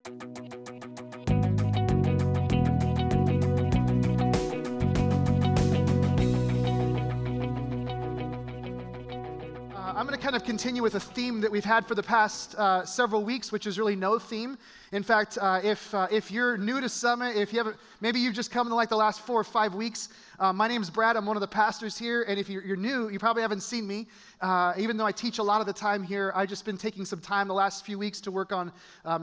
I'm going to kind of continue with a theme that we've had for the past several weeks, which is really no theme. In fact, if you're new to Summit, if you haven't, maybe you've just come in like the last 4 or 5 weeks. My name's Brad. I'm one of the pastors here, and if you're new, you probably haven't seen me. Even though I teach a lot of the time here, I've just been taking some time the last few weeks to work on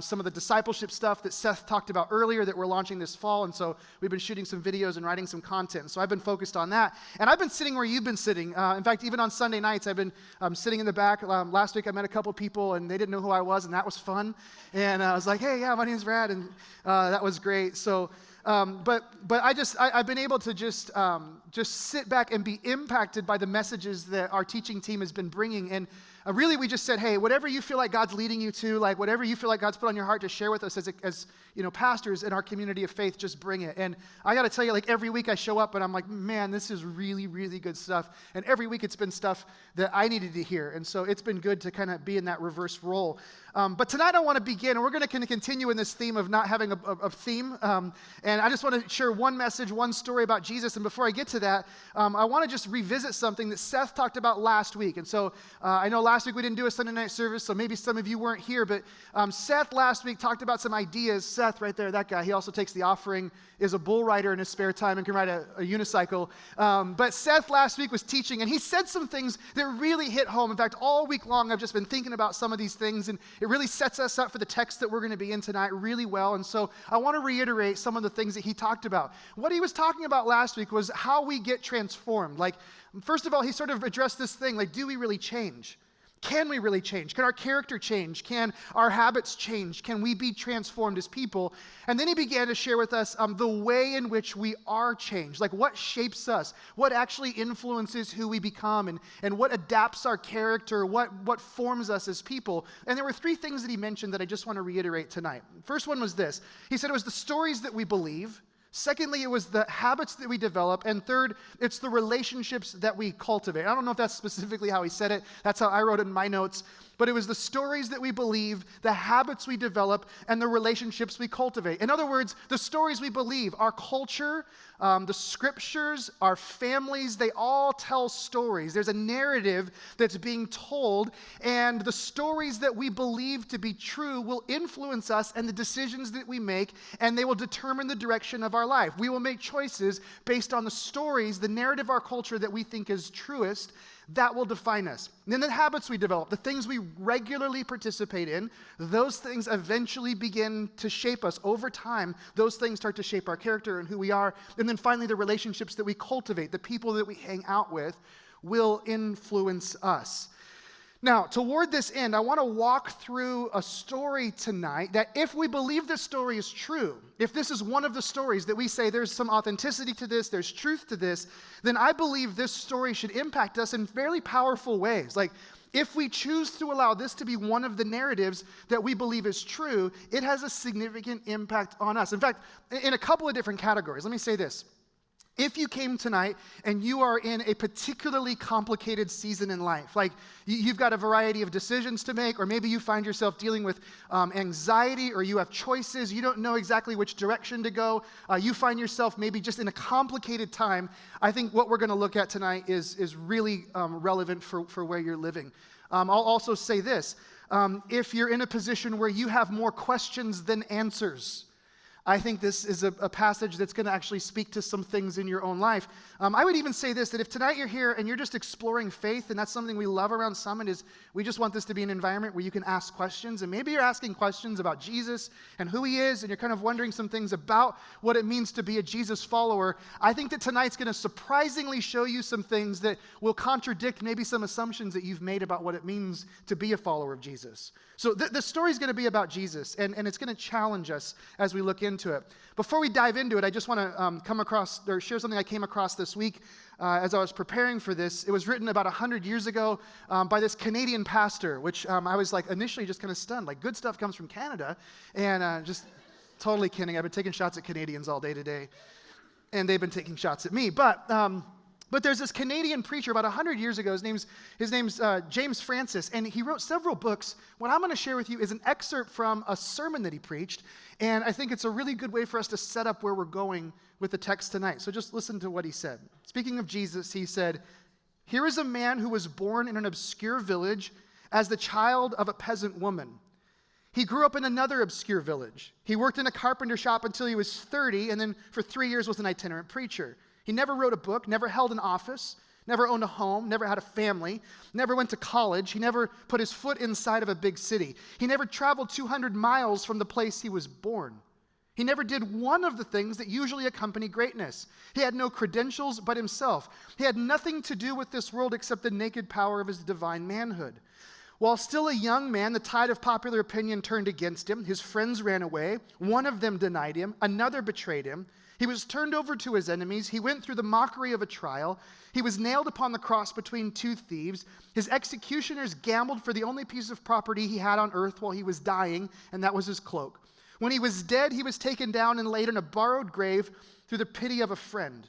some of the discipleship stuff that Seth talked about earlier that we're launching this fall, and so we've been shooting some videos and writing some content, and so I've been focused on that. And I've been sitting where you've been sitting. In fact, even on Sunday nights, I've been sitting in the back. Last week I met a couple people, and they didn't know who I was, and that was fun. And I was like, hey, yeah, my name's Brad, and that was great. So, but I've been able to just sit back and be impacted by the messages that our teaching team has been bringing. And really, we just said, hey, whatever you feel like God's leading you to, like whatever you feel like God's put on your heart to share with us as pastors in our community of faith, just bring it. And I got to tell you, like every week I show up and I'm like, man, this is really, really good stuff. And every week it's been stuff that I needed to hear. And so it's been good to kind of be in that reverse role. But tonight I want to begin, and we're going to kind of continue in this theme of not having a theme. And I just want to share one message, one story about Jesus. And before I get to that, I want to just revisit something that Seth talked about last week. And so I know last week we didn't do a Sunday night service, so maybe some of you weren't here. But Seth last week talked about some ideas. Seth, right there, that guy, he also takes the offering, is a bull rider in his spare time and can ride a unicycle. But Seth last week was teaching, and he said some things that really hit home. In fact, all week long I've just been thinking about some of these things, and it really sets us up for the text that we're going to be in tonight really well. And so I want to reiterate some of the things that he talked about. What he was talking about last week was how we get transformed. Like, first of all, he sort of addressed this thing, like, do we really change? Can we really change? Can our character change? Can our habits change? Can we be transformed as people? And then he began to share with us the way in which we are changed, like what shapes us, what actually influences who we become, and what adapts our character, what forms us as people. And there were 3 things that he mentioned that I just want to reiterate tonight. First one was this. He said it was the stories that we believe. Secondly, it was the habits that we develop. And third, it's the relationships that we cultivate. I don't know if that's specifically how he said it. That's how I wrote it in my notes. But it was the stories that we believe, the habits we develop, and the relationships we cultivate. In other words, the stories we believe, our culture, the scriptures, our families, they all tell stories. There's a narrative that's being told, and the stories that we believe to be true will influence us and the decisions that we make, and they will determine the direction of our life. We will make choices based on the stories, the narrative of our culture that we think is truest. That will define us. And then the habits we develop, the things we regularly participate in, those things eventually begin to shape us. Over time, those things start to shape our character and who we are. And then finally, the relationships that we cultivate, the people that we hang out with, will influence us. Now, toward this end, I want to walk through a story tonight that if we believe this story is true, if this is one of the stories that we say there's some authenticity to this, there's truth to this, then I believe this story should impact us in fairly powerful ways. Like, if we choose to allow this to be one of the narratives that we believe is true, it has a significant impact on us. In fact, in a couple of different categories. Let me say this. If you came tonight and you are in a particularly complicated season in life, like you've got a variety of decisions to make, or maybe you find yourself dealing with anxiety, or you have choices, you don't know exactly which direction to go, you find yourself maybe just in a complicated time, I think what we're going to look at tonight is really relevant for where you're living. I'll also say this, if you're in a position where you have more questions than answers, I think this is a passage that's going to actually speak to some things in your own life. I would even say this, that if tonight you're here and you're just exploring faith, and that's something we love around Summit, is we just want this to be an environment where you can ask questions. And maybe you're asking questions about Jesus and who he is, and you're kind of wondering some things about what it means to be a Jesus follower. I think that tonight's going to surprisingly show you some things that will contradict maybe some assumptions that you've made about what it means to be a follower of Jesus. So the story's going to be about Jesus, and it's going to challenge us as we look into it. Before we dive into it, I just want to share something I came across this week as I was preparing for this. It was written about 100 years ago by this Canadian pastor, which I was like initially just kind of stunned. Like, good stuff comes from Canada, and just totally kidding. I've been taking shots at Canadians all day today, and they've been taking shots at me. But But there's this Canadian preacher about 100 years ago. His name's James Francis, and he wrote several books. What I'm going to share with you is an excerpt from a sermon that he preached, and I think it's a really good way for us to set up where we're going with the text tonight. So just listen to what he said. Speaking of Jesus, he said, "Here is a man who was born in an obscure village as the child of a peasant woman. He grew up in another obscure village. He worked in a carpenter shop until he was 30, and then for 3 years was an itinerant preacher. He never wrote a book, never held an office, never owned a home, never had a family, never went to college. He never put his foot inside of a big city. He never traveled 200 miles from the place he was born. He never did one of the things that usually accompany greatness. He had no credentials but himself. He had nothing to do with this world except the naked power of his divine manhood. While still a young man, the tide of popular opinion turned against him. His friends ran away. One of them denied him. Another betrayed him. He was turned over to his enemies. He went through the mockery of a trial. He was nailed upon the cross between two thieves. His executioners gambled for the only piece of property he had on earth while he was dying, and that was his cloak. When he was dead, he was taken down and laid in a borrowed grave through the pity of a friend.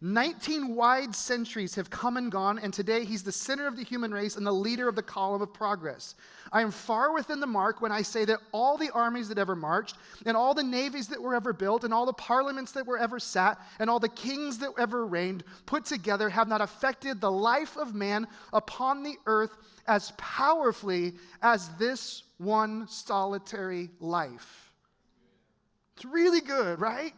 19 wide centuries have come and gone, and today he's the center of the human race and the leader of the column of progress. I am far within the mark when I say that all the armies that ever marched, and all the navies that were ever built, and all the parliaments that were ever sat, and all the kings that ever reigned, put together, have not affected the life of man upon the earth as powerfully as this one solitary life." It's really good, right?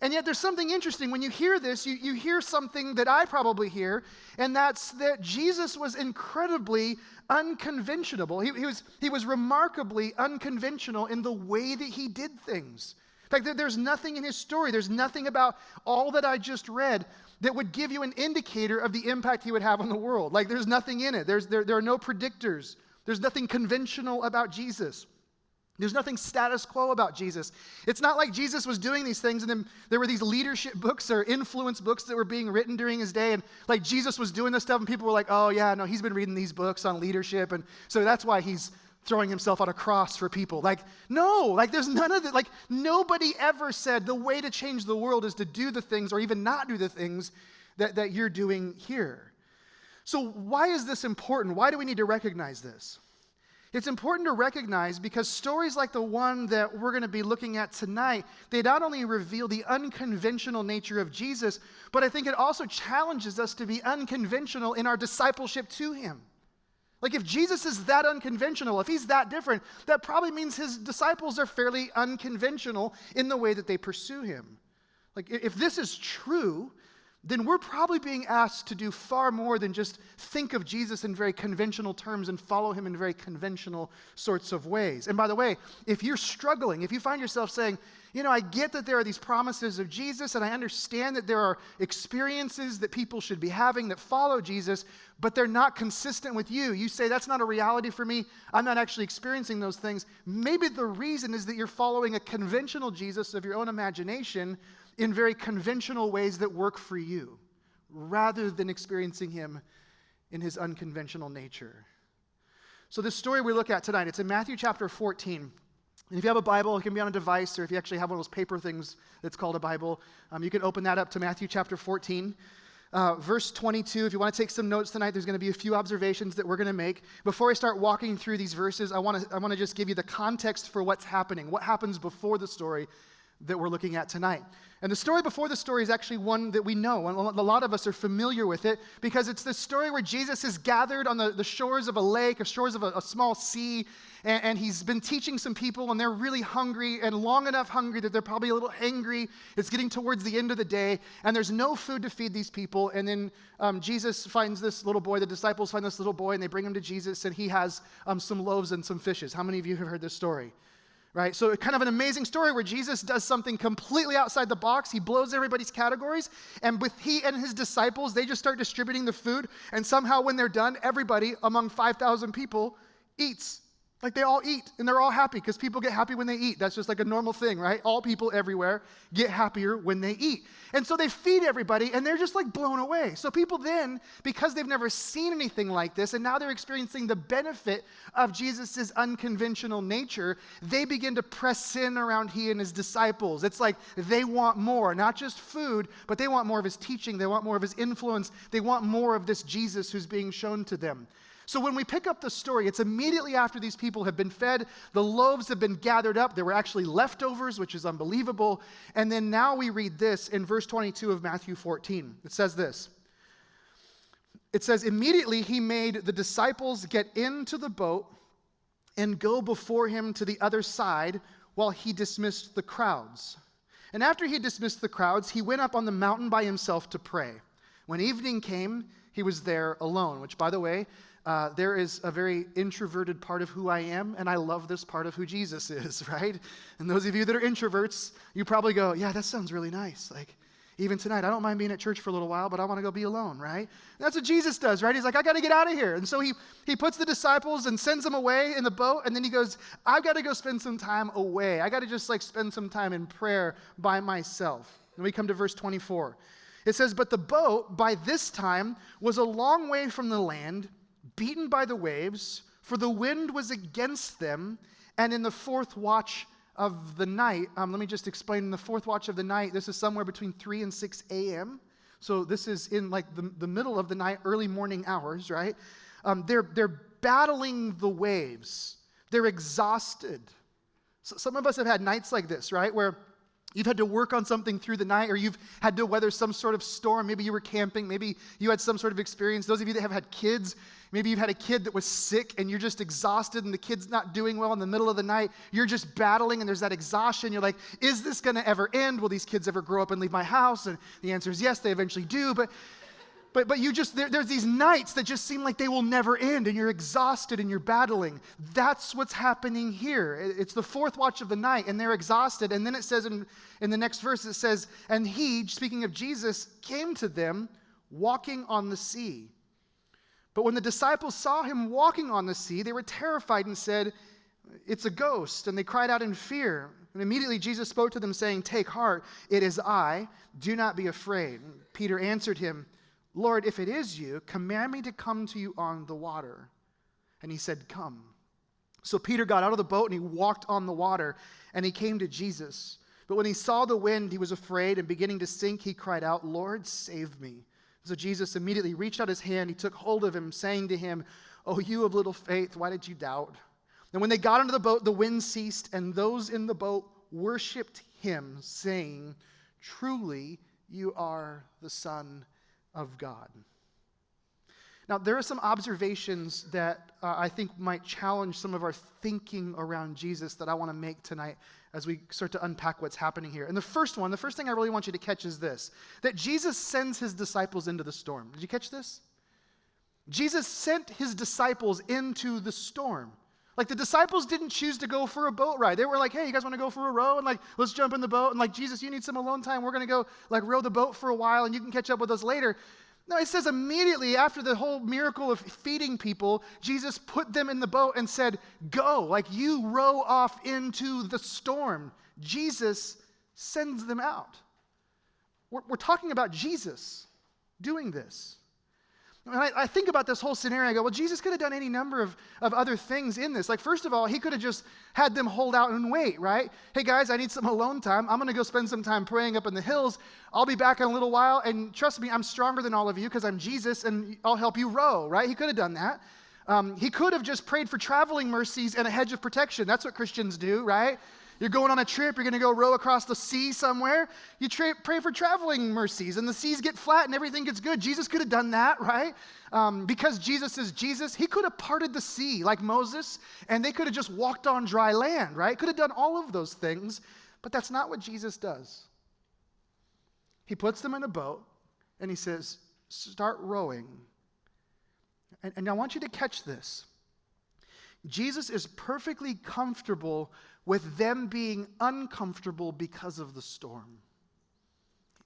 And yet there's something interesting. When you hear this, you hear something that I probably hear, and that's that Jesus was incredibly unconventional. He was remarkably unconventional in the way that he did things. In fact, there's nothing in his story, there's nothing about all that I just read that would give you an indicator of the impact he would have on the world. Like, there's nothing in it. There are no predictors. There's nothing conventional about Jesus. There's nothing status quo about Jesus. It's not like Jesus was doing these things and then there were these leadership books or influence books that were being written during his day, and like Jesus was doing this stuff and people were like, "Oh yeah, no, he's been reading these books on leadership, and so that's why he's throwing himself on a cross for people." Like, no, like there's none of that. Like, nobody ever said the way to change the world is to do the things or even not do the things that you're doing here. So why is this important? Why do we need to recognize this? It's important to recognize because stories like the one that we're going to be looking at tonight, they not only reveal the unconventional nature of Jesus, but I think it also challenges us to be unconventional in our discipleship to him. Like, if Jesus is that unconventional, if he's that different, that probably means his disciples are fairly unconventional in the way that they pursue him. Like, if this is true, then we're probably being asked to do far more than just think of Jesus in very conventional terms and follow him in very conventional sorts of ways. And by the way, if you're struggling, if you find yourself saying, you know, I get that there are these promises of Jesus, and I understand that there are experiences that people should be having that follow Jesus, but they're not consistent with you. You say, that's not a reality for me. I'm not actually experiencing those things. Maybe the reason is that you're following a conventional Jesus of your own imagination in very conventional ways that work for you, rather than experiencing him in his unconventional nature. So this story we look at tonight, it's in Matthew chapter 14. And if you have a Bible, it can be on a device, or if you actually have one of those paper things that's called a Bible, you can open that up to Matthew chapter 14. Verse 22, if you want to take some notes tonight, there's going to be a few observations that we're going to make. Before I start walking through these verses, I want to just give you the context for what's happening, what happens before the story that we're looking at tonight. And the story before the story is actually one that we know, and a lot of us are familiar with it, because it's the story where Jesus is gathered on the shores of a lake, the shores of a small sea, and he's been teaching some people, and they're really hungry, and long enough hungry that they're probably a little hangry. It's getting towards the end of the day, and there's no food to feed these people, and then Jesus finds this little boy, the disciples find this little boy, and they bring him to Jesus, and he has some loaves and some fishes. How many of you have heard this story? Right? So kind of an amazing story where Jesus does something completely outside the box. He blows everybody's categories, and with he and his disciples, they just start distributing the food, and somehow when they're done, everybody among 5,000 people eats. Like they all eat and they're all happy because people get happy when they eat. That's just like a normal thing, right? All people everywhere get happier when they eat. And so they feed everybody and they're just like blown away. So people then, because they've never seen anything like this and now they're experiencing the benefit of Jesus' unconventional nature, they begin to press in around he and his disciples. It's like they want more, not just food, but they want more of his teaching. They want more of his influence. They want more of this Jesus who's being shown to them. So when we pick up the story, it's immediately after these people have been fed, the loaves have been gathered up, there were actually leftovers, which is unbelievable, and then now we read this in verse 22 of Matthew 14. It says this. It says, immediately he made the disciples get into the boat and go before him to the other side while he dismissed the crowds. And after he dismissed the crowds, he went up on the mountain by himself to pray. When evening came, he was there alone, which, by the way, there is a very introverted part of who I am, and I love this part of who Jesus is, right? And those of you that are introverts, you probably go, yeah, that sounds really nice. Like, even tonight, I don't mind being at church for a little while, but I want to go be alone, right? And that's what Jesus does, right? He's like, I got to get out of here. And so he puts the disciples and sends them away in the boat, and then he goes, I've got to go spend some time away. I got to just like spend some time in prayer by myself. And we come to verse 24. It says, but the boat by this time was a long way from the land, beaten by the waves, for the wind was against them, and in the fourth watch of the night, let me just explain, in the fourth watch of the night, this is somewhere between 3 and 6 a.m., so this is in like the middle of the night, early morning hours, right? They're battling the waves. They're exhausted. So some of us have had nights like this, right, where you've had to work on something through the night, or you've had to weather some sort of storm. Maybe you were camping. Maybe you had some sort of experience. Those of you that have had kids, maybe you've had a kid that was sick and you're just exhausted and the kid's not doing well in the middle of the night. You're just battling and there's that exhaustion. You're like, is this going to ever end? Will these kids ever grow up and leave my house? And the answer is yes, they eventually do. But you just, there's these nights that just seem like they will never end and you're exhausted and you're battling. That's what's happening here. It's the fourth watch of the night and they're exhausted. And then it says in the next verse, it says, and he, speaking of Jesus, came to them walking on the sea. But when the disciples saw him walking on the sea, they were terrified and said, it's a ghost. And they cried out in fear. And immediately Jesus spoke to them saying, take heart, it is I, do not be afraid. And Peter answered him, Lord, if it is you, command me to come to you on the water. And he said, come. So Peter got out of the boat and he walked on the water and he came to Jesus. But when he saw the wind, he was afraid and beginning to sink, he cried out, Lord, save me. So Jesus immediately reached out his hand, he took hold of him, saying to him, oh, you of little faith, why did you doubt? And when they got into the boat, the wind ceased and those in the boat worshiped him, saying, truly you are the Son of God. Now, there are some observations that I think might challenge some of our thinking around Jesus that I want to make tonight as we start to unpack what's happening here. And the first thing I really want you to catch is this, that Jesus sends his disciples into the storm. Did you catch this? Jesus sent his disciples into the storm. Like the disciples didn't choose to go for a boat ride. They were like, hey, you guys want to go for a row? And like, let's jump in the boat. And like, Jesus, you need some alone time. We're going to go like row the boat for a while and you can catch up with us later. No, it says immediately after the whole miracle of feeding people, Jesus put them in the boat and said, go, like you row off into the storm. Jesus sends them out. We're talking about Jesus doing this. And I think about this whole scenario, I go, well, Jesus could have done any number of other things in this. Like, first of all, he could have just had them hold out and wait, right? Hey, guys, I need some alone time. I'm going to go spend some time praying up in the hills. I'll be back in a little while, and trust me, I'm stronger than all of you because I'm Jesus, and I'll help you row, right? He could have done that. He could have just prayed for traveling mercies and a hedge of protection. That's what Christians do, right? You're going on a trip, you're going to go row across the sea somewhere. You pray for traveling mercies, and the seas get flat and everything gets good. Jesus could have done that, right? Because Jesus is Jesus, he could have parted the sea like Moses, and they could have just walked on dry land, right? Could have done all of those things, but that's not what Jesus does. He puts them in a boat, and he says, start rowing. And I want you to catch this. Jesus is perfectly comfortable with them being uncomfortable because of the storm.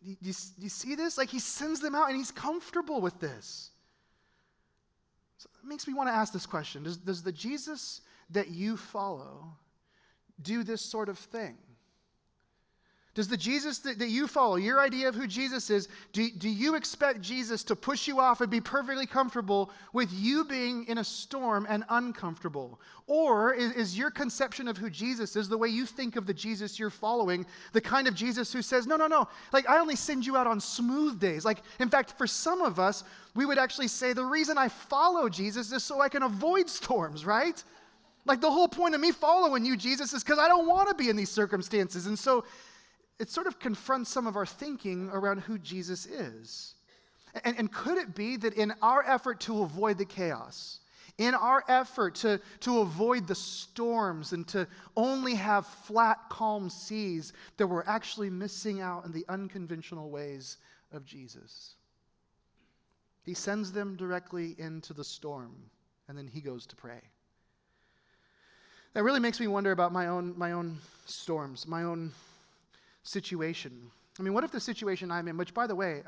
You see this? Like, he sends them out and he's comfortable with this. So it makes me want to ask this question. Does the Jesus that you follow do this sort of thing? Does the Jesus that you follow, your idea of who Jesus is, do you expect Jesus to push you off and be perfectly comfortable with you being in a storm and uncomfortable? Or is your conception of who Jesus is, the way you think of the Jesus you're following, the kind of Jesus who says, no, like I only send you out on smooth days. Like, in fact, for some of us, we would actually say the reason I follow Jesus is so I can avoid storms, right? Like the whole point of me following you, Jesus, is because I don't want to be in these circumstances. And so it sort of confronts some of our thinking around who Jesus is. And could it be that in our effort to avoid the chaos, in our effort to avoid the storms and to only have flat, calm seas, that we're actually missing out on the unconventional ways of Jesus? He sends them directly into the storm, and then he goes to pray. That really makes me wonder about my own storms, my own situation. I mean, what if the situation I'm in, which, by the way,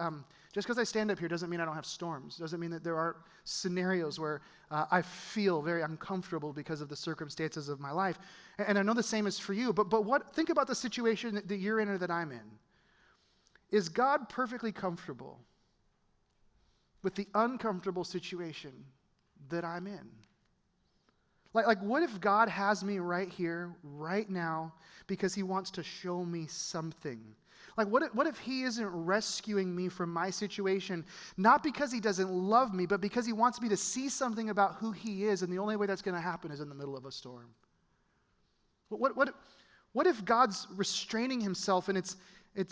just because I stand up here doesn't mean I don't have storms. Doesn't mean that there are scenarios where I feel very uncomfortable because of the circumstances of my life. And I know the same is for you. But think about the situation that you're in or that I'm in. Is God perfectly comfortable with the uncomfortable situation that I'm in? Like, what if God has me right here, right now, because he wants to show me something? Like, what if he isn't rescuing me from my situation, not because he doesn't love me, but because he wants me to see something about who he is, and the only way that's going to happen is in the middle of a storm? What if God's restraining himself and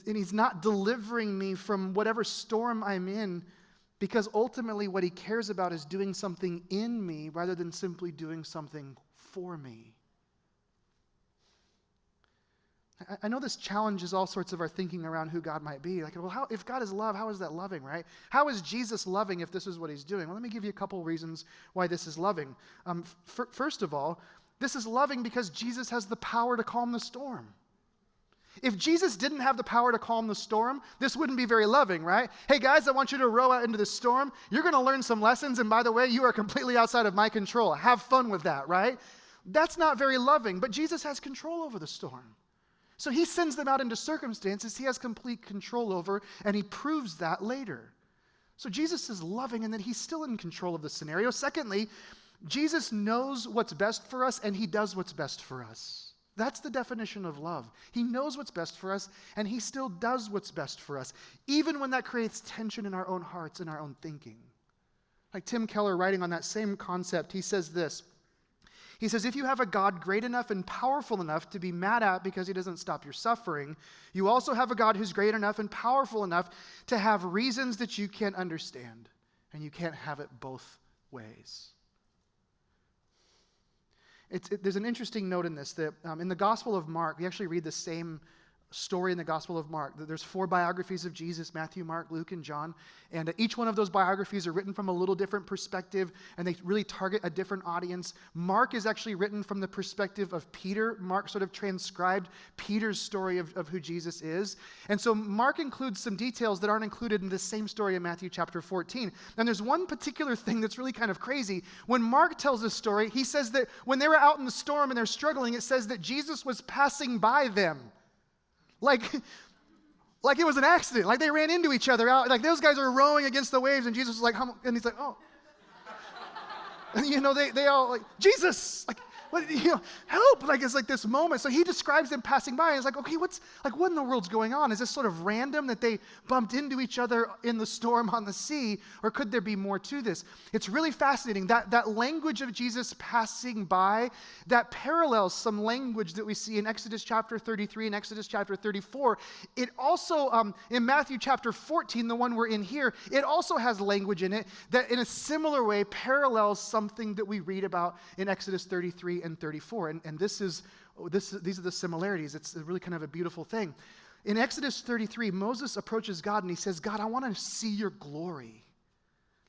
he's not delivering me from whatever storm I'm in, because ultimately what he cares about is doing something in me rather than simply doing something for me? I know this challenges all sorts of our thinking around who God might be. Like, well, if God is love, how is that loving, right? How is Jesus loving if this is what he's doing? Well, let me give you a couple reasons why this is loving. First of all, this is loving because Jesus has the power to calm the storm. If Jesus didn't have the power to calm the storm, this wouldn't be very loving, right? Hey guys, I want you to row out into the storm. You're going to learn some lessons, and by the way, you are completely outside of my control. Have fun with that, right? That's not very loving, but Jesus has control over the storm. So he sends them out into circumstances he has complete control over, and he proves that later. So Jesus is loving, and then he's still in control of the scenario. Secondly, Jesus knows what's best for us, and he does what's best for us. That's the definition of love. He knows what's best for us, and he still does what's best for us, even when that creates tension in our own hearts and our own thinking. Like Tim Keller, writing on that same concept, he says this. He says, if you have a God great enough and powerful enough to be mad at because he doesn't stop your suffering, you also have a God who's great enough and powerful enough to have reasons that you can't understand, and you can't have it both ways. There's an interesting note in this, that in the Gospel of Mark, we actually read the same story in the Gospel of Mark. There's 4 biographies of Jesus: Matthew, Mark, Luke, and John. And each one of those biographies are written from a little different perspective, and they really target a different audience. Mark is actually written from the perspective of Peter. Mark sort of transcribed Peter's story of who Jesus is. And so Mark includes some details that aren't included in the same story in Matthew chapter 14. And there's one particular thing that's really kind of crazy. When Mark tells this story, he says that when they were out in the storm and they're struggling, it says that Jesus was passing by them. Like it was an accident. Like they ran into each other out. Like those guys are rowing against the waves, and Jesus was like, and he's like, oh. And they all like, Jesus, like, what, help. Like it's like this moment. So he describes them passing by, and it's like, okay, what in the world's going on? Is this sort of random that they bumped into each other in the storm on the sea, or could there be more to this? It's really fascinating. That language of Jesus passing by, that parallels some language that we see in Exodus chapter 33 and Exodus chapter 34. It also, in Matthew chapter 14, the one we're in here, it also has language in it that in a similar way parallels something that we read about in Exodus 33 and 34. And these are the similarities. It's really kind of a beautiful thing. In Exodus 33, Moses approaches God and he says, God, I want to see your glory.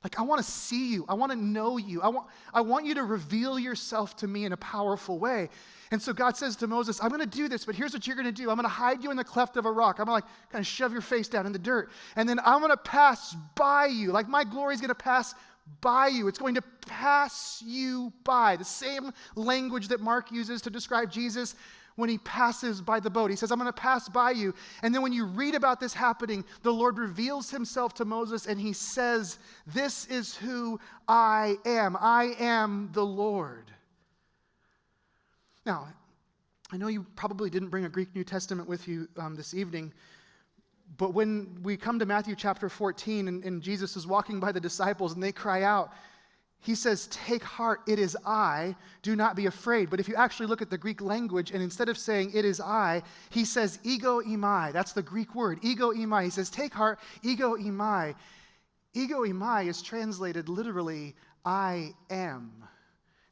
Like, I want to see you. I want to know you. I want you to reveal yourself to me in a powerful way. And so God says to Moses, I'm going to do this, but here's what you're going to do. I'm going to hide you in the cleft of a rock. I'm going to kind of shove your face down in the dirt. And then I'm going to pass by you. Like my glory is going to pass by you. It's going to pass you by. The same language that Mark uses to describe Jesus when he passes by the boat. He says, I'm going to pass by you. And then when you read about this happening, the Lord reveals himself to Moses and he says, this is who I am. I am the Lord. Now, I know you probably didn't bring a Greek New Testament with you this evening, but when we come to Matthew chapter 14 and Jesus is walking by the disciples and they cry out, he says, take heart, it is I, do not be afraid. But if you actually look at the Greek language, and instead of saying it is I, he says ego eimi. That's the Greek word, ego eimi. He says, take heart, ego eimi. Ego eimi is translated literally, I am.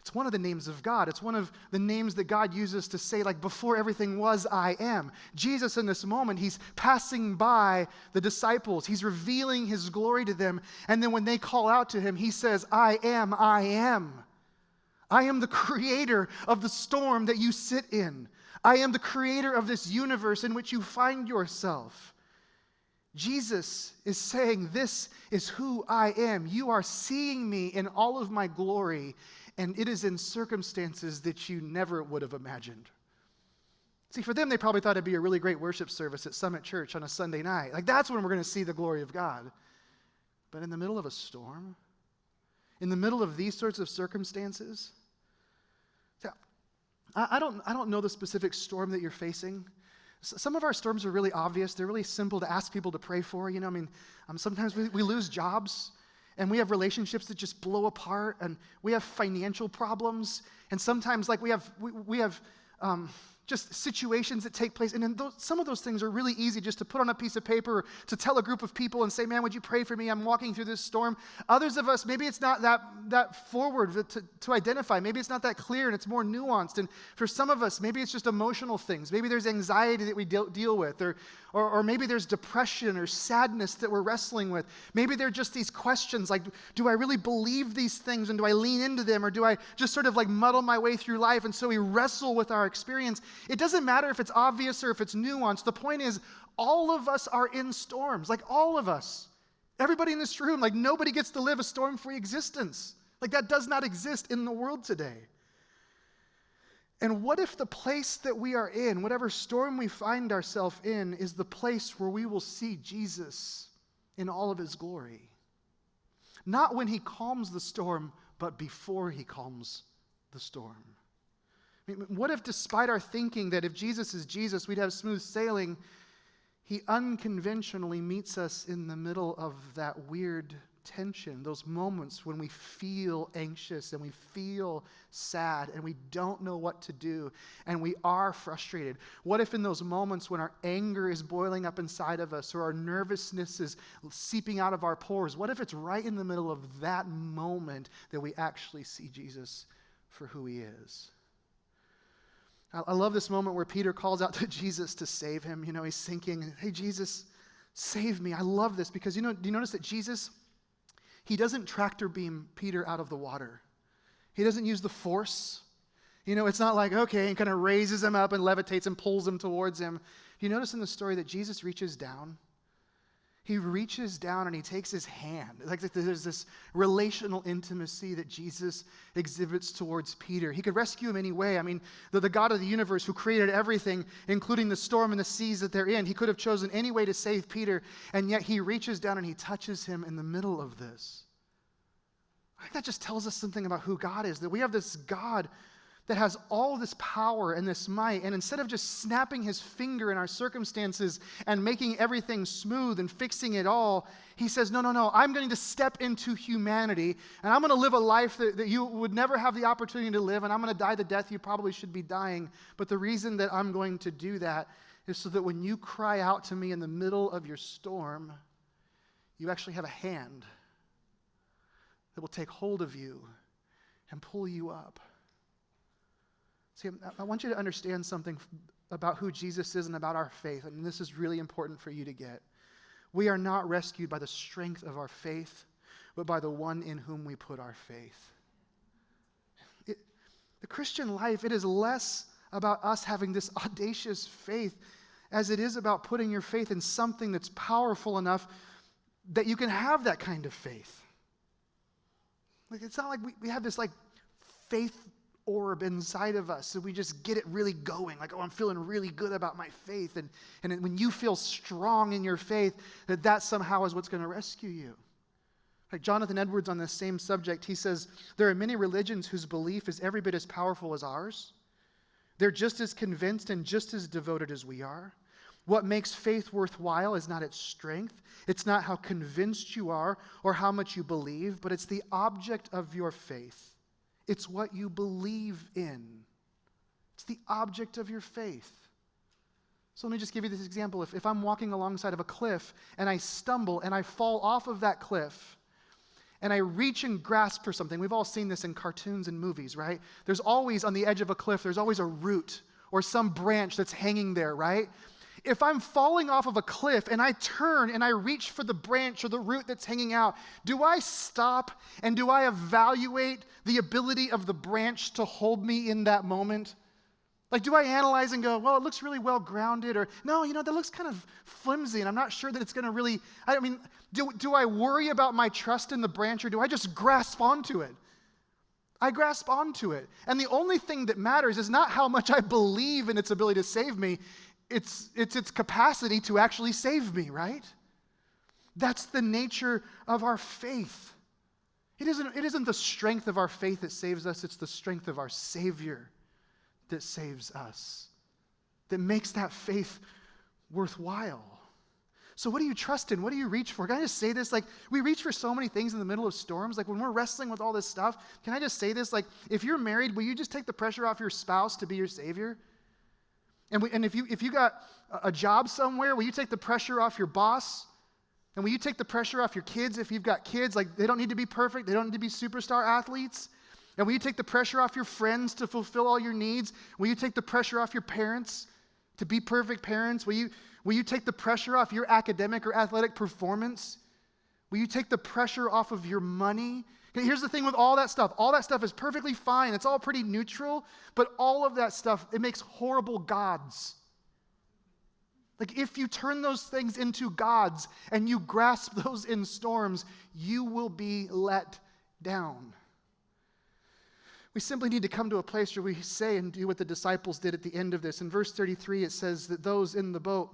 It's one of the names of God. It's one of the names that God uses to say, like, before everything was, I am. Jesus, in this moment, he's passing by the disciples. He's revealing his glory to them. And then when they call out to him, he says, I am, I am. I am the creator of the storm that you sit in. I am the creator of this universe in which you find yourself. Jesus is saying, this is who I am. You are seeing me in all of my glory, and it is in circumstances that you never would have imagined. See, for them, they probably thought it'd be a really great worship service at Summit Church on a Sunday night. Like, that's when we're going to see the glory of God. But in the middle of a storm, in the middle of these sorts of circumstances, I don't know the specific storm that you're facing. Some of our storms are really obvious. They're really simple to ask people to pray for. Sometimes we lose jobs. And we have relationships that just blow apart, and we have financial problems, and sometimes we have just situations that take place, and then some of those things are really easy just to put on a piece of paper or to tell a group of people and say, man, would you pray for me? I'm walking through this storm. Others of us, maybe it's not that forward to identify. Maybe it's not that clear and it's more nuanced. And for some of us, maybe it's just emotional things. Maybe there's anxiety that we deal with, or maybe there's depression or sadness that we're wrestling with. Maybe they're just these questions like, do I really believe these things and do I lean into them, or do I just sort of like muddle my way through life? And so we wrestle with our experience. It doesn't matter if it's obvious or if it's nuanced. The point is, all of us are in storms, like all of us. Everybody in this room, like nobody gets to live a storm-free existence. Like that does not exist in the world today. And what if the place that we are in, whatever storm we find ourselves in, is the place where we will see Jesus in all of his glory? Not when he calms the storm, but before he calms the storm. I mean, what if, despite our thinking that if Jesus is Jesus, we'd have smooth sailing, he unconventionally meets us in the middle of that weird tension, those moments when we feel anxious and we feel sad and we don't know what to do and we are frustrated? What if in those moments when our anger is boiling up inside of us or our nervousness is seeping out of our pores, what if it's right in the middle of that moment that we actually see Jesus for who he is? I love this moment where Peter calls out to Jesus to save him. He's thinking, hey, Jesus, save me. I love this because, do you notice that Jesus, he doesn't tractor beam Peter out of the water. He doesn't use the force. It's not like, okay, and kind of raises him up and levitates and pulls him towards him. You notice in the story that Jesus reaches down. He reaches down and he takes his hand. Like there's this relational intimacy that Jesus exhibits towards Peter. He could rescue him any way. I mean, the God of the universe who created everything, including the storm and the seas that they're in, he could have chosen any way to save Peter, and yet he reaches down and he touches him in the middle of this. I think that just tells us something about who God is, that we have this God that has all this power and this might, and instead of just snapping his finger in our circumstances and making everything smooth and fixing it all, he says, no, I'm going to step into humanity, and I'm going to live a life that you would never have the opportunity to live, and I'm going to die the death you probably should be dying. But the reason that I'm going to do that is so that when you cry out to me in the middle of your storm, you actually have a hand that will take hold of you and pull you up. See, I want you to understand something about who Jesus is and about our faith, and this is really important for you to get. We are not rescued by the strength of our faith, but by the one in whom we put our faith. The Christian life, it is less about us having this audacious faith as it is about putting your faith in something that's powerful enough that you can have that kind of faith. It's not like we have this like faith orb inside of us, so we just get it really going. Like, oh, I'm feeling really good about my faith. And when you feel strong in your faith, that somehow is what's going to rescue you. Like Jonathan Edwards on this same subject, he says, there are many religions whose belief is every bit as powerful as ours. They're just as convinced and just as devoted as we are. What makes faith worthwhile is not its strength. It's not how convinced you are or how much you believe, but it's the object of your faith. It's what you believe in. It's the object of your faith. So let me just give you this example. If I'm walking alongside of a cliff and I stumble and I fall off of that cliff and I reach and grasp for something, we've all seen this in cartoons and movies, right? There's always on the edge of a cliff, there's always a root or some branch that's hanging there, right? If I'm falling off of a cliff and I turn and I reach for the branch or the root that's hanging out, do I stop and do I evaluate the ability of the branch to hold me in that moment? Like, do I analyze and go, well, it looks really well grounded, or no, that looks kind of flimsy and I'm not sure that it's going to really, do I worry about my trust in the branch, or do I just grasp onto it? I grasp onto it. And the only thing that matters is not how much I believe in its ability to save me, it's its capacity to actually save me, right? That's the nature of our faith. It isn't the strength of our faith that saves us, it's the strength of our Savior that saves us, that makes that faith worthwhile. So what do you trust in? What do you reach for? Can I just say this? Like, we reach for so many things in the middle of storms. Like, when we're wrestling with all this stuff, can I just say this? Like, if you're married, will you just take the pressure off your spouse to be your Savior? And if you got a job somewhere, will you take the pressure off your boss? And will you take the pressure off your kids if you've got kids? Like, they don't need to be perfect. They don't need to be superstar athletes. And will you take the pressure off your friends to fulfill all your needs? Will you take the pressure off your parents to be perfect parents? Will you take the pressure off your academic or athletic performance? Will you take the pressure off of your money? Okay, here's the thing with all that stuff. All that stuff is perfectly fine. It's all pretty neutral, but all of that stuff, it makes horrible gods. Like, if you turn those things into gods and you grasp those in storms, you will be let down. We simply need to come to a place where we say and do what the disciples did at the end of this. In verse 33, it says that those in the boat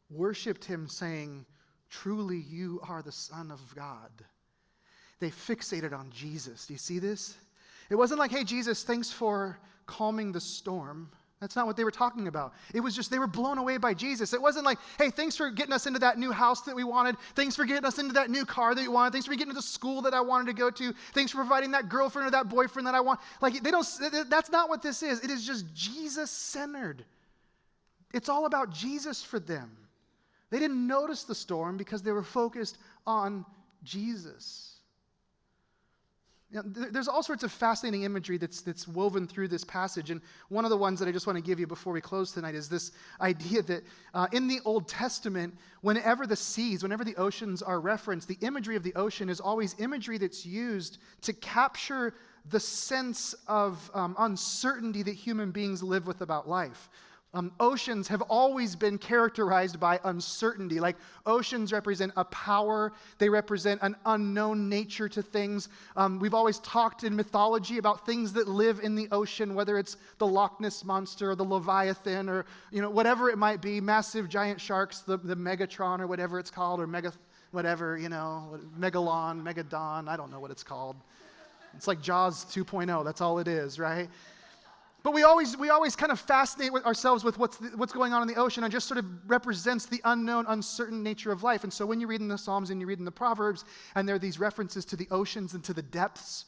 worshiped him, saying, "Truly you are the Son of God." They fixated on Jesus. Do you see this? It wasn't like, hey, Jesus, thanks for calming the storm. That's not what they were talking about. It was just they were blown away by Jesus. It wasn't like, hey, thanks for getting us into that new house that we wanted. Thanks for getting us into that new car that we wanted. Thanks for getting into the school that I wanted to go to. Thanks for providing that girlfriend or that boyfriend that I want. Like, that's not what this is. It is just Jesus-centered. It's all about Jesus for them. They didn't notice the storm because they were focused on Jesus. There's all sorts of fascinating imagery that's woven through this passage, and one of the ones that I just want to give you before we close tonight is this idea that in the Old Testament, whenever the seas, whenever the oceans are referenced, the imagery of the ocean is always imagery that's used to capture the sense of uncertainty that human beings live with about life. Oceans have always been characterized by uncertainty. Like, oceans represent a power. They represent an unknown nature to things. We've always talked in mythology about things that live in the ocean, whether it's the Loch Ness Monster or the Leviathan or, whatever it might be, massive giant sharks, the Megatron or whatever it's called, or Megalon, Megadon, I don't know what it's called. It's like Jaws 2.0, that's all it is, right? But we always kind of fascinate ourselves with what's going on in the ocean, and just sort of represents the unknown, uncertain nature of life. And so when you read in the Psalms and you read in the Proverbs, and there are these references to the oceans and to the depths,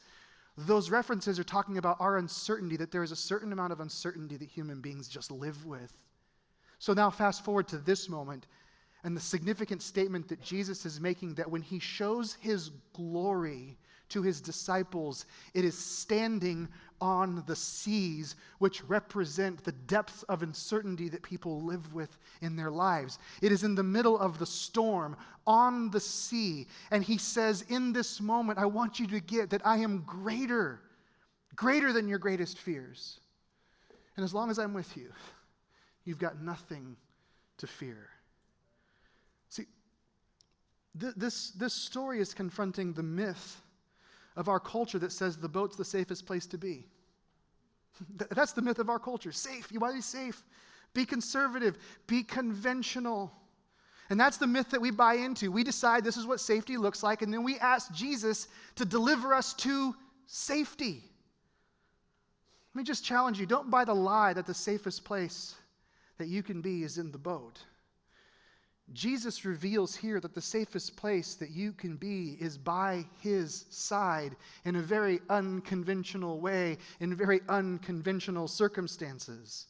those references are talking about our uncertainty, that there is a certain amount of uncertainty that human beings just live with. So now fast forward to this moment, and the significant statement that Jesus is making, that when he shows his glory to his disciples, it is standing on the seas, which represent the depths of uncertainty that people live with in their lives. It is in the middle of the storm, on the sea, and he says, in this moment, I want you to get that I am greater than your greatest fears. And as long as I'm with you, you've got nothing to fear. See, this story is confronting the myth of our culture that says the boat's the safest place to be. That's the myth of our culture. Safe. You want to be safe. Be conservative. Be conventional. And that's the myth that we buy into. We decide this is what safety looks like, and then we ask Jesus to deliver us to safety. Let me just challenge you. Don't buy the lie that the safest place that you can be is in the boat. Jesus reveals here that the safest place that you can be is by his side in a very unconventional way, in very unconventional circumstances.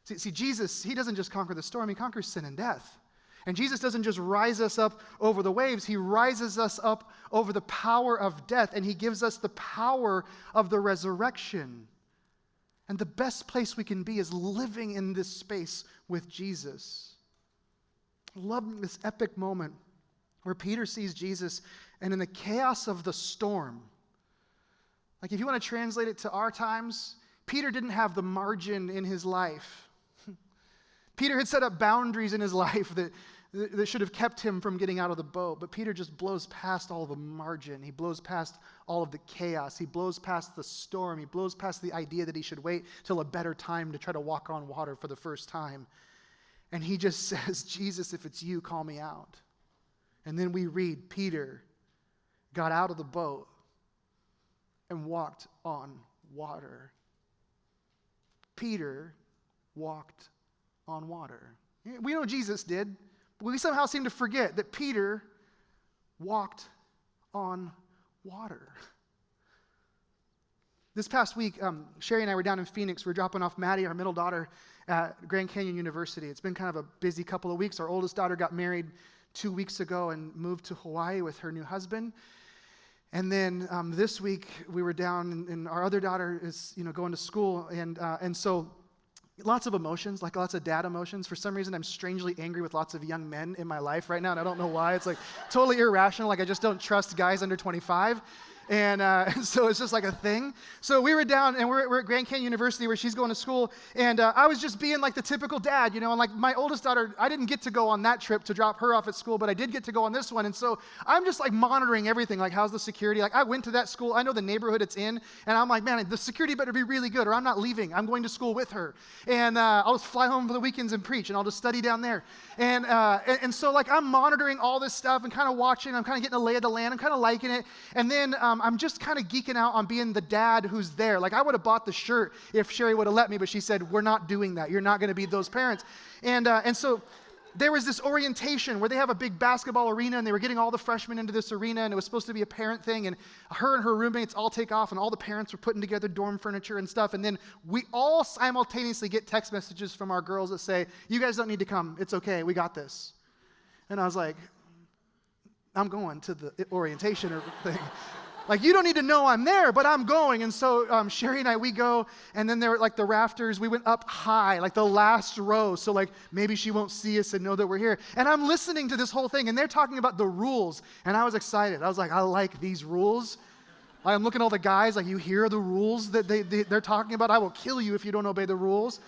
See, Jesus, he doesn't just conquer the storm, he conquers sin and death. And Jesus doesn't just rise us up over the waves, he rises us up over the power of death, and he gives us the power of the resurrection. And the best place we can be is living in this space with Jesus. I love this epic moment where Peter sees Jesus, and in the chaos of the storm, like if you want to translate it to our times, Peter didn't have the margin in his life. Peter had set up boundaries in his life that should have kept him from getting out of the boat. But Peter just blows past all the margin. He blows past all of the chaos. He blows past the storm. He blows past the idea that he should wait till a better time to try to walk on water for the first time. And he just says, Jesus, if it's you, call me out. And then we read, Peter got out of the boat and walked on water. Peter walked on water. We know Jesus did, but we somehow seem to forget that Peter walked on water. This past week, Sherry and I were down in Phoenix. We were dropping off Maddie, our middle daughter, at Grand Canyon University. It's been kind of a busy couple of weeks. Our oldest daughter got married 2 weeks ago and moved to Hawaii with her new husband. And then this week we were down, and our other daughter is, going to school, and so lots of emotions, like lots of dad emotions. For some reason, I'm strangely angry with lots of young men in my life right now, and I don't know why. It's like totally irrational. Like I just don't trust guys under 25. And so it's just like a thing. So we were down, and we're at Grand Canyon University where she's going to school, and I was just being like the typical dad, and like my oldest daughter, I didn't get to go on that trip to drop her off at school, but I did get to go on this one, and so I'm just like monitoring everything, like how's the security? Like I went to that school, I know the neighborhood it's in, and I'm like, man, the security better be really good, or I'm not leaving. I'm going to school with her, and I'll just fly home for the weekends and preach, and I'll just study down there, and so like I'm monitoring all this stuff and kind of watching. I'm kind of getting a lay of the land. I'm kind of liking it, and then I'm just kind of geeking out on being the dad who's there. Like I would have bought the shirt if Sherry would have let me, but she said, we're not doing that. You're not going to be those parents. And so there was this orientation where they have a big basketball arena, and they were getting all the freshmen into this arena, and it was supposed to be a parent thing, and her and her roommates all take off, and all the parents were putting together dorm furniture and stuff, and then we all simultaneously get text messages from our girls that say, you guys don't need to come. It's okay. We got this. And I was like, I'm going to the orientation or thing. Like, you don't need to know I'm there, but I'm going. And so Sherry and I, we go, and then there were like the rafters. We went up high, like the last row. So like maybe she won't see us and know that we're here. And I'm listening to this whole thing, and they're talking about the rules. And I was excited. I was like, I like these rules. I'm looking at all the guys, like, you hear the rules that they're talking about? I will kill you if you don't obey the rules.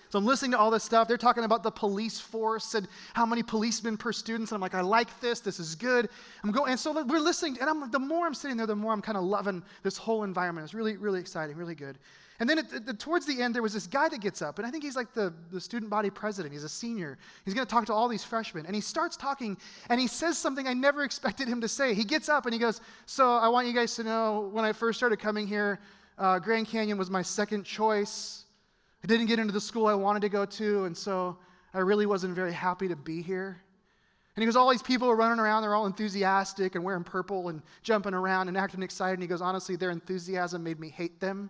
So I'm listening to all this stuff. They're talking about the police force and how many policemen per student. And I'm like, I like this. This is good. I'm going, and so we're listening. And the more I'm sitting there, the more I'm kind of loving this whole environment. It's really, really exciting, really good. And then towards the end, there was this guy that gets up, and I think he's like the student body president. He's a senior. He's going to talk to all these freshmen. And he starts talking, and he says something I never expected him to say. He gets up, and he goes, so I want you guys to know, when I first started coming here, Grand Canyon was my second choice. I didn't get into the school I wanted to go to, and so I really wasn't very happy to be here. And he goes, all these people are running around, they're all enthusiastic and wearing purple and jumping around and acting excited. And he goes, honestly, their enthusiasm made me hate them.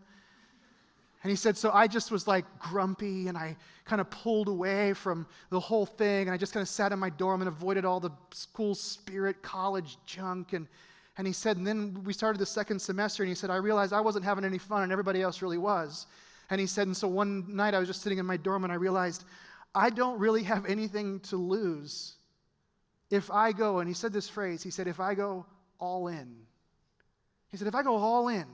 And he said, so I just was like grumpy, and I kind of pulled away from the whole thing, and I just kind of sat in my dorm and avoided all the school spirit, college junk. And he said, and then we started the second semester, and he said, I realized I wasn't having any fun, and everybody else really was. And he said, and so one night I was just sitting in my dorm, and I realized I don't really have anything to lose if I go, and he said this phrase, he said, if I go all in. He said, if I go all in,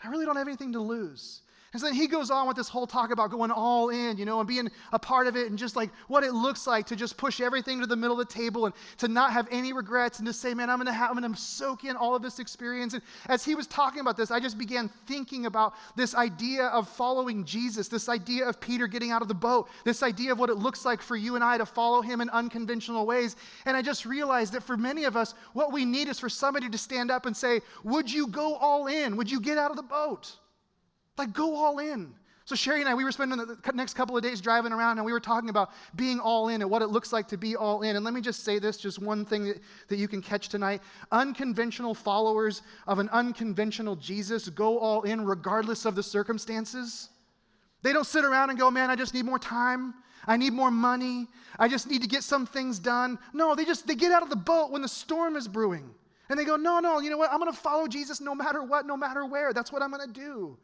I really don't have anything to lose. And so then he goes on with this whole talk about going all in, and being a part of it and just like what it looks like to just push everything to the middle of the table and to not have any regrets and to say, man, I'm going to soak in all of this experience. And as he was talking about this, I just began thinking about this idea of following Jesus, this idea of Peter getting out of the boat, this idea of what it looks like for you and I to follow him in unconventional ways. And I just realized that for many of us, what we need is for somebody to stand up and say, would you go all in? Would you get out of the boat? Like, go all in. So Sherry and I, we were spending the next couple of days driving around, and we were talking about being all in and what it looks like to be all in. And let me just say this, just one thing that you can catch tonight. Unconventional followers of an unconventional Jesus go all in regardless of the circumstances. They don't sit around and go, man, I just need more time. I need more money. I just need to get some things done. No, they get out of the boat when the storm is brewing. And they go, no, you know what? I'm going to follow Jesus no matter what, no matter where. That's what I'm going to do.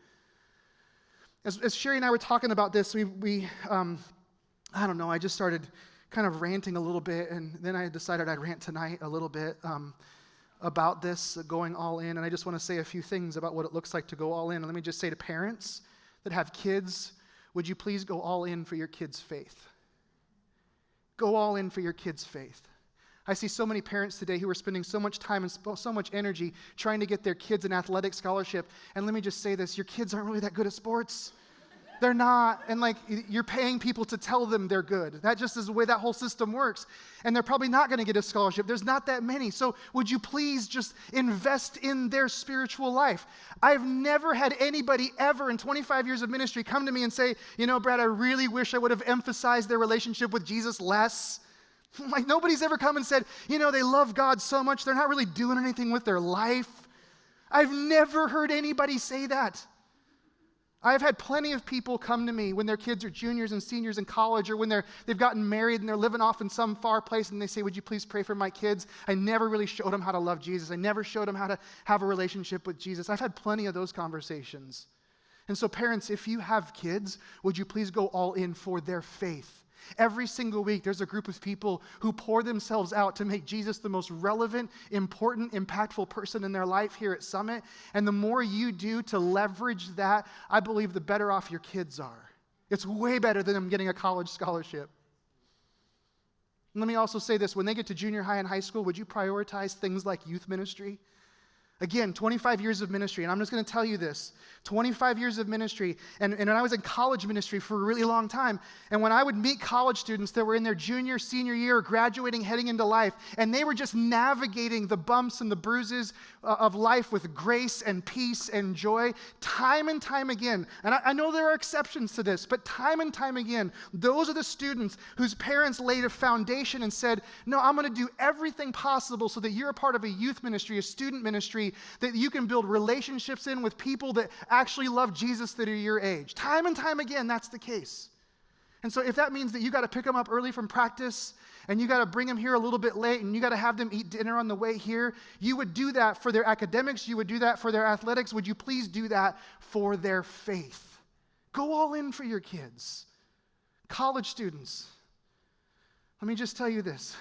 As Sherry and I were talking about this, we I don't know, I just started kind of ranting a little bit, and then I decided I'd rant tonight a little bit about this, going all in, and I just want to say a few things about what it looks like to go all in. And let me just say to parents that have kids, would you please go all in for your kids' faith? Go all in for your kids' faith. I see so many parents today who are spending so much time and so much energy trying to get their kids an athletic scholarship. And let me just say this, your kids aren't really that good at sports. They're not. And you're paying people to tell them they're good. That just is the way that whole system works. And they're probably not going to get a scholarship. There's not that many. So would you please just invest in their spiritual life? I've never had anybody ever in 25 years of ministry come to me and say, Brad, I really wish I would have emphasized their relationship with Jesus less. Nobody's ever come and said, they love God so much, they're not really doing anything with their life. I've never heard anybody say that. I've had plenty of people come to me when their kids are juniors and seniors in college, or when they've gotten married and they're living off in some far place, and they say, would you please pray for my kids? I never really showed them how to love Jesus. I never showed them how to have a relationship with Jesus. I've had plenty of those conversations. And so parents, if you have kids, would you please go all in for their faith? Every single week, there's a group of people who pour themselves out to make Jesus the most relevant, important, impactful person in their life here at Summit. And the more you do to leverage that, I believe the better off your kids are. It's way better than them getting a college scholarship. And let me also say this, when they get to junior high and high school, would you prioritize things like youth ministry? Again, 25 years of ministry, and I'm just going to tell you this, 25 years of ministry, and when I was in college ministry for a really long time, and when I would meet college students that were in their junior, senior year, graduating, heading into life, and they were just navigating the bumps and the bruises of life with grace and peace and joy, time and time again, and I know there are exceptions to this, but time and time again, those are the students whose parents laid a foundation and said, no, I'm going to do everything possible so that you're a part of a youth ministry, a student ministry, that you can build relationships in with people that actually love Jesus that are your age. Time and time again, that's the case. And so if that means that you got to pick them up early from practice and you got to bring them here a little bit late and you got to have them eat dinner on the way here, you would do that for their academics, you would do that for their athletics. Would you please do that for their faith? Go all in for your kids. College students, let me just tell you this.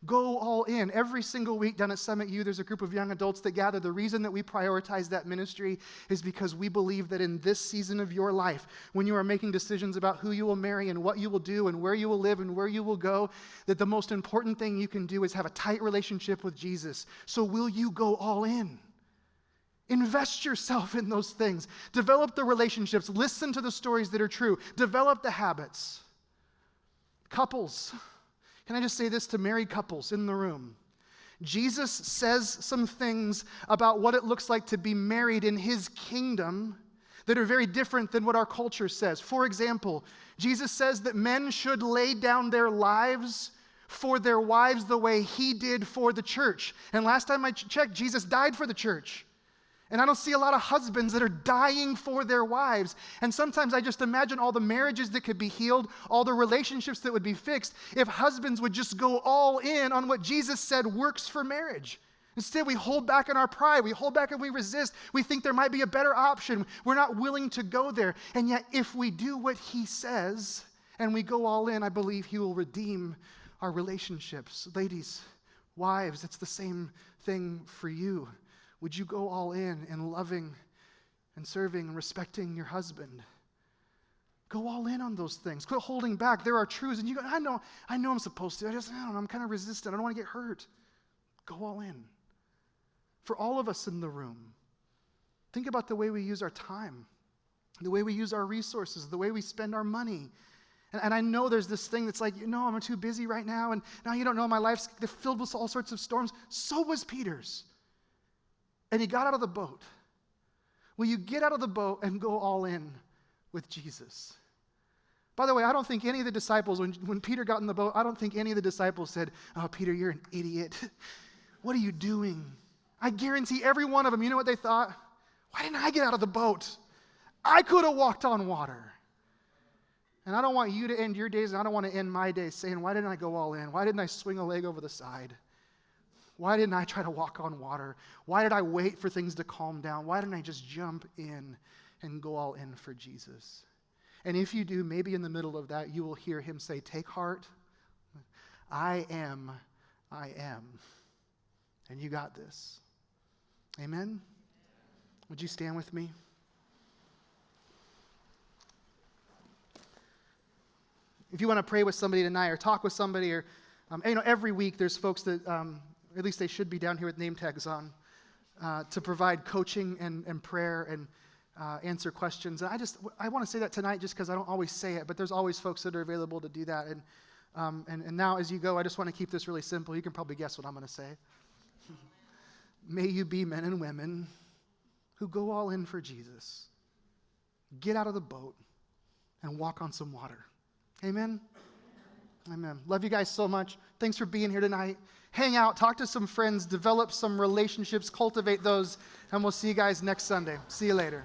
Go all in. Every single week down at Summit U, there's a group of young adults that gather. The reason that we prioritize that ministry is because we believe that in this season of your life, when you are making decisions about who you will marry and what you will do and where you will live and where you will go, that the most important thing you can do is have a tight relationship with Jesus. So will you go all in? Invest yourself in those things. Develop the relationships. Listen to the stories that are true. Develop the habits. Couples. Can I just say this to married couples in the room? Jesus says some things about what it looks like to be married in his kingdom that are very different than what our culture says. For example, Jesus says that men should lay down their lives for their wives the way he did for the church. And last time I checked, Jesus died for the church. And I don't see a lot of husbands that are dying for their wives. And sometimes I just imagine all the marriages that could be healed, all the relationships that would be fixed, if husbands would just go all in on what Jesus said works for marriage. Instead, we hold back in our pride. We hold back and we resist. We think there might be a better option. We're not willing to go there. And yet, if we do what he says and we go all in, I believe he will redeem our relationships. Ladies, wives, it's the same thing for you. Would you go all in loving and serving and respecting your husband. Go all in on those things. Quit holding back. There are truths, and you go, I know I'm supposed to. I don't know, I'm kind of resistant. I don't want to get hurt. Go all in. For all of us in the room, think about the way we use our time, the way we use our resources, the way we spend our money. And I know there's this thing that's like, I'm too busy right now, and now you don't know, my life's filled with all sorts of storms. So was Peter's. And he got out of the boat. Will you get out of the boat and go all in with Jesus? By the way, I don't think any of the disciples, when Peter got in the boat, I don't think any of the disciples said, "Oh, Peter, you're an idiot. What are you doing?" I guarantee every one of them, you know what they thought? Why didn't I get out of the boat? I could have walked on water. And I don't want you to end your days, and I don't want to end my days saying, why didn't I go all in? Why didn't I swing a leg over the side? Why didn't I try to walk on water? Why did I wait for things to calm down? Why didn't I just jump in and go all in for Jesus? And if you do, maybe in the middle of that, you will hear him say, take heart. I am. And you got this. Amen? Would you stand with me? If you want to pray with somebody tonight or talk with somebody, or every week there's folks that, at least they should be down here with name tags on, to provide coaching and prayer and answer questions. And I want to say that tonight just because I don't always say it, but there's always folks that are available to do that. And now as you go, I just want to keep this really simple. You can probably guess what I'm going to say. May you be men and women who go all in for Jesus. Get out of the boat and walk on some water. Amen? Amen. Love you guys so much. Thanks for being here tonight. Hang out, talk to some friends, develop some relationships, cultivate those, and we'll see you guys next Sunday. See you later.